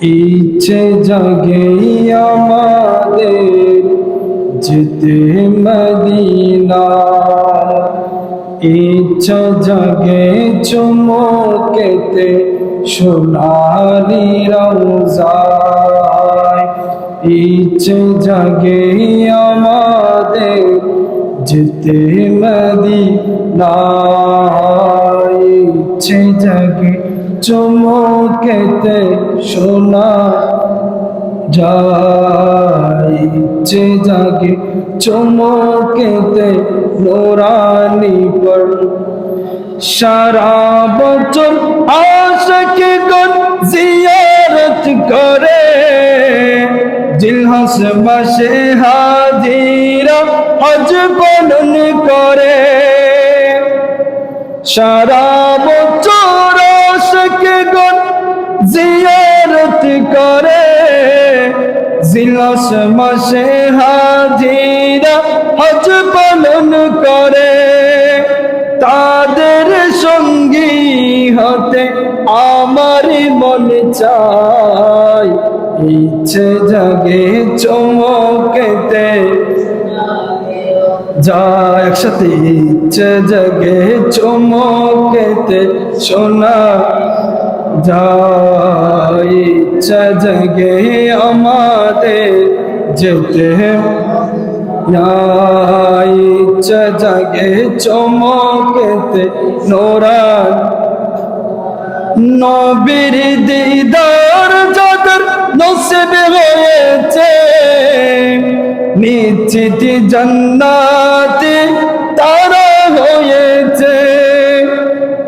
ইচ্ছে জাগে আমাদের যেতে মদিনা, ইচ্ছা জাগে চুমকেতে সোনালি রওজায়। ইচ্ছে জাগে আমাদের যেতে মদিনা, ইচ্ছে জাগে চুমকেতে সোনা যায়। ইচ্ছে জাগে চুমকেতে নোরানি পর সারা বছর আশিকগণ জিয়ারত করে, জিলহজ মাসে হাজিরা হজ পালন করে। সারা বছর আশিকগণ জিয়ারত করে, জিলহজ মাসে হাজিরা হজ পালন করে। তাদের সঙ্গী হতে আমার মন চায়, ইচ্ছে জাগে চমকেতে যায়। একসাথে ইচ্ছে জাগে চমকেতে শোনা যায়। ইচ্ছে জাগে আমাদের যেতে, ইচ্ছে জাগে চমকেতে নোরান। নবীর দিদার যাদের নসিব হয়েছে, নিশ্চিত জান্নাতে তারা হয়েছে।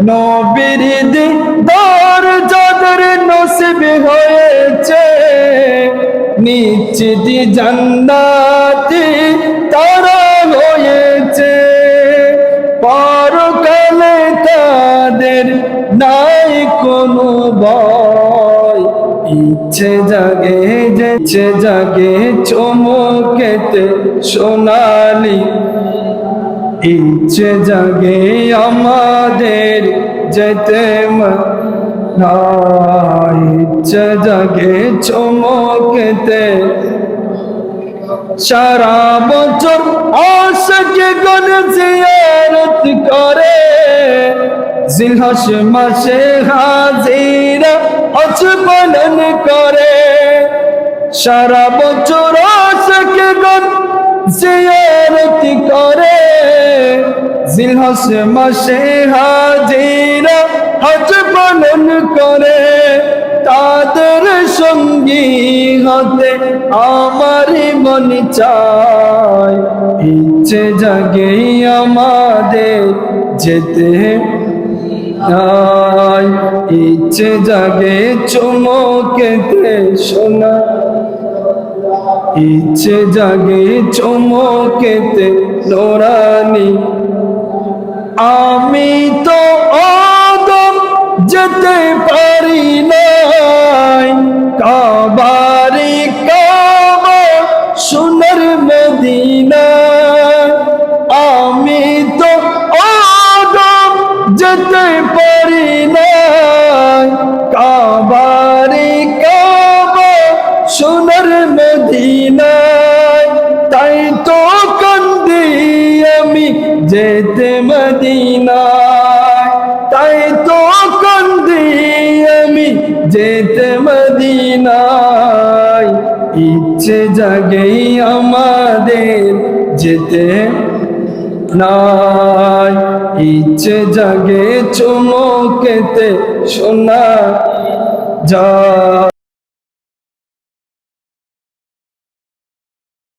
নবীর দিদার যাদের নসিব হয়েছে, নিশ্চিত জান্নাতে তারা হয়েছে। পরকালে তাদের নাই কোনো ভয়, ইচ্ছে জাগে যে ইচ্ছে জাগে চমকেতে সোনালি। ইচ্ছে জাগে আমাদের যেতে মদিনা, ইচ্ছে জাগে চমকেতে। সারা বছর আশিকগণ জিয়ারত করে, জিলহজ মাসে হাজিরা হজ পালন করে। সারা বছর আশিকগণ জিয়ারত করে, জিলহজ মাসে হাজিরা হজ পালন করে। তাদের সঙ্গী হতে আমার মন চায়, ইচ্ছে জাগে আমাদের যেতে যায়। ইচ্ছে জাগে চমকেতে সোনা, ইচ্ছে জাগে চমকেতে নোরানি। আমি তো আদম যেতে পারি নাই, কাবারে কাবা সোনার মদিনা। আমি তো আদম যেতে পারি নাই, কাবারে কাবা সোনার মদিনা। তাই তো কান্দি আমি যেতে মদিনা, তাই তো কান্দি আমি যেতে মদিনায়। ইচ্ছে জাগে আমাদের যেতে নাই, ইচ্ছে জাগে চমকেতে শোনা যায়।